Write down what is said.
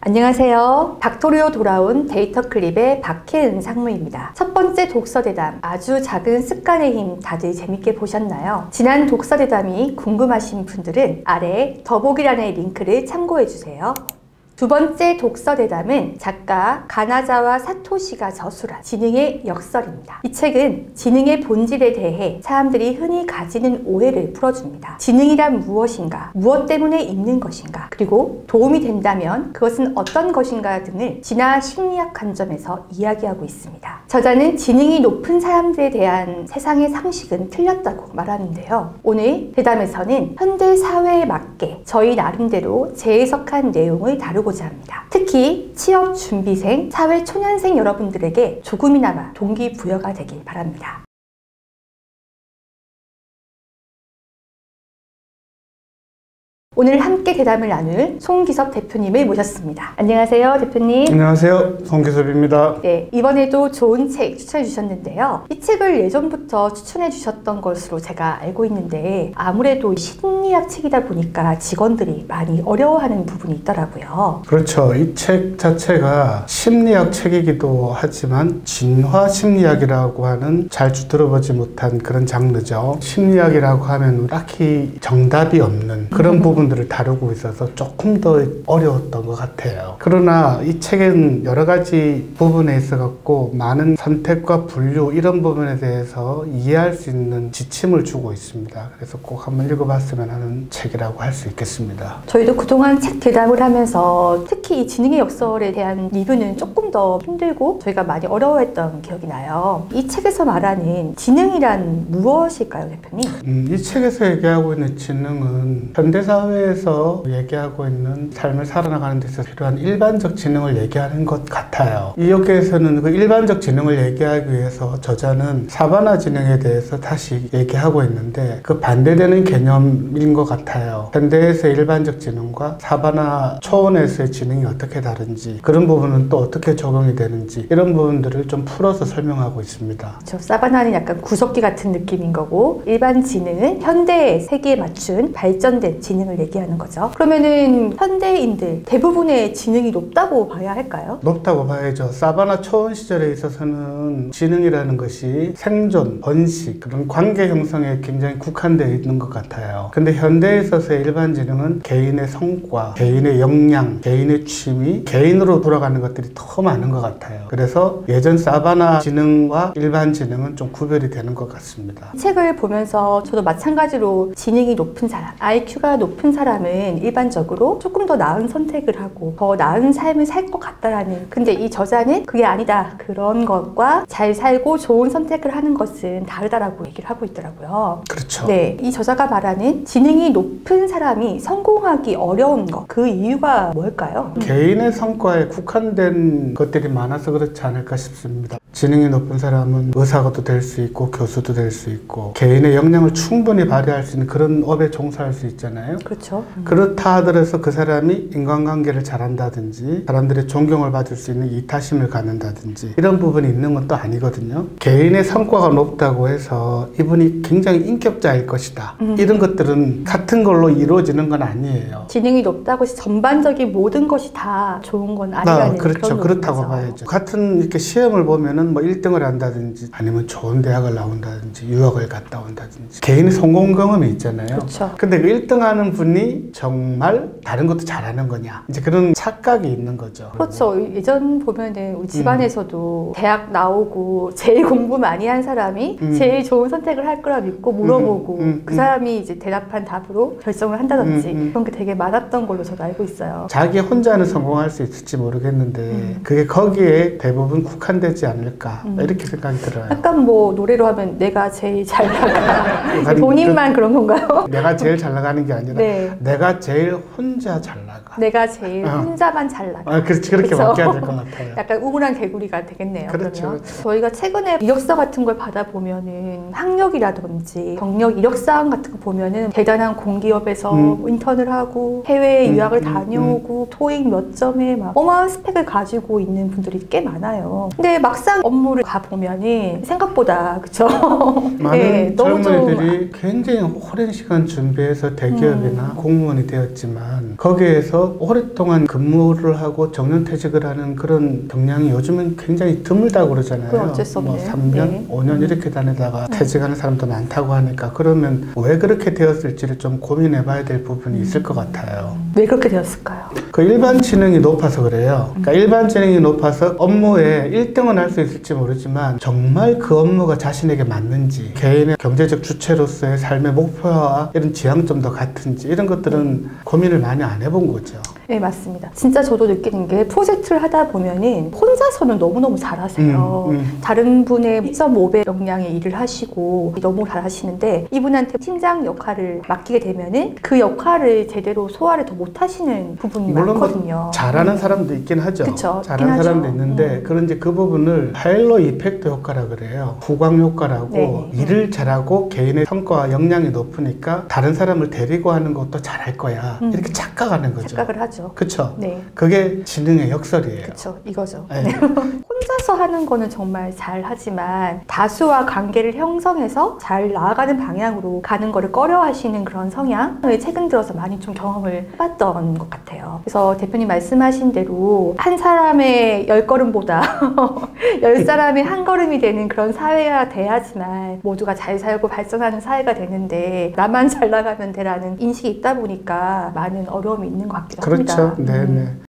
안녕하세요. 닥토리오 돌아온 데이터 클립의 박혜은 상무입니다. 첫 번째 독서대담, 아주 작은 습관의 힘 다들 재밌게 보셨나요? 지난 독서대담이 궁금하신 분들은 아래 더보기란의 링크를 참고해주세요. 두 번째 독서대담은 작가 가나자와 사토시가 저술한 지능의 역설입니다. 이 책은 지능의 본질에 대해 사람들이 흔히 가지는 오해를 풀어줍니다. 지능이란 무엇인가, 무엇 때문에 있는 것인가, 그리고 도움이 된다면 그것은 어떤 것인가 등을 진화 심리학 관점에서 이야기하고 있습니다. 저자는 지능이 높은 사람들에 대한 세상의 상식은 틀렸다고 말하는데요. 오늘 대담에서는 현대 사회에 맞게 저희 나름대로 재해석한 내용을 다루고자 합니다. 특히 취업 준비생, 사회 초년생 여러분들에게 조금이나마 동기부여가 되길 바랍니다. 오늘 함께 대담을 나눌 송기섭 대표님을 모셨습니다. 안녕하세요, 대표님. 안녕하세요, 송기섭입니다. 네, 이번에도 좋은 책 추천해 주셨는데요. 이 책을 예전부터 추천해 주셨던 것으로 제가 알고 있는데 아무래도 심리학 책이다 보니까 직원들이 많이 어려워하는 부분이 있더라고요. 그렇죠. 이 책 자체가 심리학 책이기도 하지만 진화 심리학이라고 하는 잘 들어보지 못한 그런 장르죠. 심리학이라고 하면 딱히 정답이 없는 그런 부분들을 다루고 있어서 조금 더 어려웠던 것 같아요. 그러나 이 책은 여러 가지 부분에 있어 갖고 많은 선택과 분류 이런 부분에 대해서 이해할 수 있는 지침을 주고 있습니다. 그래서 꼭 한번 읽어봤으면 하는 책이라고 할 수 있겠습니다. 저희도 그동안 책 대담을 하면서 특히 이 지능의 역설에 대한 리뷰는 조금 더 힘들고 저희가 많이 어려워했던 기억이 나요. 이 책에서 말하는 지능이란 무엇일까요, 대표님? 이 책에서 얘기하고 있는 지능은 현대사회에서 얘기하고 있는 삶을 살아나가는 데 있어서 필요한 일반적 지능을 얘기하는 것 같아요. 이 여기에서는 그 일반적 지능을 얘기하기 위해서 저자는 사바나 지능에 대해서 다시 얘기하고 있는데 그 반대되는 개념인 것 같아요. 현대에서의 일반적 지능과 사바나 초원에서의 지능이 어떻게 다른지, 그런 부분은 또 어떻게 적용이 되는지, 이런 부분들을 좀 풀어서 설명하고 있습니다. 저 사바나는 약간 구석기 같은 느낌인 거고, 일반 지능은 현대의 세계에 맞춘 발전된 지능을 얘기하는 거죠. 그러면은 현대인들 대부분의 지능이 높다고 봐야 할까요? 높다고 봐야죠. 사바나 초원 시절에 있어서는 지능이라는 것이 생존, 번식, 그런 관계 형성에 굉장히 국한되어 있는 것 같아요. 근데 현대에 있어서의 일반 지능은 개인의 성과, 개인의 역량, 개인의 취미, 개인으로 돌아가는 것들이 더 많은 것 같아요. 그래서 예전 사바나 지능과 일반 지능은 좀 구별이 되는 것 같습니다. 이 책을 보면서 저도 마찬가지로 지능이 높은 사람, IQ가 높은 사람은 일반적으로 조금 더 나은 선택을 하고 더 나은 삶을 살 것 같다라는, 근데 이 저자는 그게 아니다, 그런 것과 잘 살고 좋은 선택을 하는 것은 다르다라고 얘기를 하고 있더라고요. 그렇죠. 네, 이 저자가 말하는 지능이 높은 사람이 성공하기 어려운 것, 그 이유가 뭘까요? 개인의 성과에 국한된 것들이 많아서 그렇지 않을까 싶습니다. 지능이 높은 사람은 의사도 될 수 있고 교수도 될 수 있고 개인의 역량을 충분히 발휘할 수 있는 그런 업에 종사할 수 있잖아요. 그렇죠. 그렇다 하더라도 그 사람이 인간관계를 잘한다든지 사람들의 존경을 받을 수 있는 이타심을 갖는다든지 이런 부분이 있는 것도 아니거든요. 개인의 성과가 높다고 해서 이분이 굉장히 인격자일 것이다, 이런 것들은 같은 걸로 이루어지는 건 아니에요. 지능이 높다고 해서 전반적인 모든 것이 다 좋은 건 아니라는 그렇죠. 그런 그렇다고 논리죠. 봐야죠. 같은 이렇게 시험을 보면은 뭐 1등을 한다든지 아니면 좋은 대학을 나온다든지 유학을 갔다 온다든지 개인의 성공 경험이 있잖아요. 그렇죠. 근데 그 1등 하는 분이 정말 다른 것도 잘하는 거냐, 이제 그런 착각이 있는 거죠. 그렇죠. 예전 보면은 우리 집안에서도 대학 나오고 제일 공부 많이 한 사람이 제일 좋은 선택을 할 거라 믿고 물어보고 그 사람이 이제 대답한 답으로 결정을 한다든지 그런 게 되게 많았던 걸로 저도 알고 있어요. 자기 혼자는 성공할 수 있을지 모르겠는데 그게 거기에 대부분 국한되지 않을까 이렇게 생각이 들어요. 약간 뭐 노래로 하면 내가 제일 잘 나가 본인만 그런 건가요? 내가 제일 잘 나가는 게 아니라 네. 내가 제일 혼자 잘 나가. 내가 제일 혼자만 잘 나가. 그렇지, 그렇게 그쵸? 바뀌어야 될 것 같아요. 약간 우물한 개구리가 되겠네요. 그렇죠, 그러면. 그렇죠. 저희가 최근에 이력서 같은 걸 받아보면은 학력이라든지 경력 이력사항 같은 거 보면은 대단한 공기업에서 인턴을 하고 해외에 유학을 다녀오고 토익 몇 점에 막 어마어마한 스펙을 가지고 있는 분들이 꽤 많아요. 근데 막상 업무를 가보면은 생각보다 그쵸? 많은 너무 젊은이들이 굉장히 오랜 시간 준비해서 대기업이나 공무원이 되었지만 거기에서 오랫동안 근무를 하고 정년퇴직을 하는 그런 경향이 요즘은 굉장히 드물다고 그러잖아요. 그건 어쩔 수 없네요. 3년, 5년 이렇게 다니다가 퇴직하는 사람도 많다고 하니까 그러면 왜 그렇게 되었을지를 좀 고민해봐야 될 부분이 있을 것 같아요. 왜 그렇게 되었을까요? 그 일반 지능이 높아서 그래요. 그러니까 일반 지능이 높아서 업무에 1등은 할 수 있을지 모르지만 정말 그 업무가 자신에게 맞는지, 개인의 경제적 주체로서의 삶의 목표와 이런 지향점도 같은지 이런 것들은 고민을 많이 안 해본 거죠. 네, 맞습니다. 진짜 저도 느끼는 게 프로젝트를 하다 보면은 혼자서는 너무너무 잘하세요. 다른 분의 1.5배 역량의 일을 하시고 너무 잘하시는데 이분한테 팀장 역할을 맡기게 되면은 그 역할을 제대로 소화를 더 못하시는 부분이 물론 많거든요. 뭐 잘하는 사람도 있긴 하죠. 그쵸, 잘하는 있긴 사람도 하죠. 있는데 그런 이제 그 부분을 하일로 이펙트 효과라 그래요. 후광 효과라고 네. 일을 잘하고 개인의 성과와 역량이 높으니까 다른 사람을 데리고 하는 것도 잘할 거야. 이렇게 착각하는 거죠. 착각을 하죠. 그쵸? 네. 그게 지능의 역설이에요. 그쵸, 이거죠. 네. 네. 혼자서 하는 거는 정말 잘 하지만 다수와 관계를 형성해서 잘 나아가는 방향으로 가는 거를 꺼려 하시는 그런 성향을 최근 들어서 많이 좀 경험을 해봤던 것 같아요. 그래서 대표님 말씀하신 대로 한 사람의 10걸음보다 10사람의 한 걸음이 되는 그런 사회가 돼야지만 모두가 잘 살고 발전하는 사회가 되는데 나만 잘 나가면 돼라는 인식이 있다 보니까 많은 어려움이 있는 것 같기도 합니다. 그렇죠. 네네.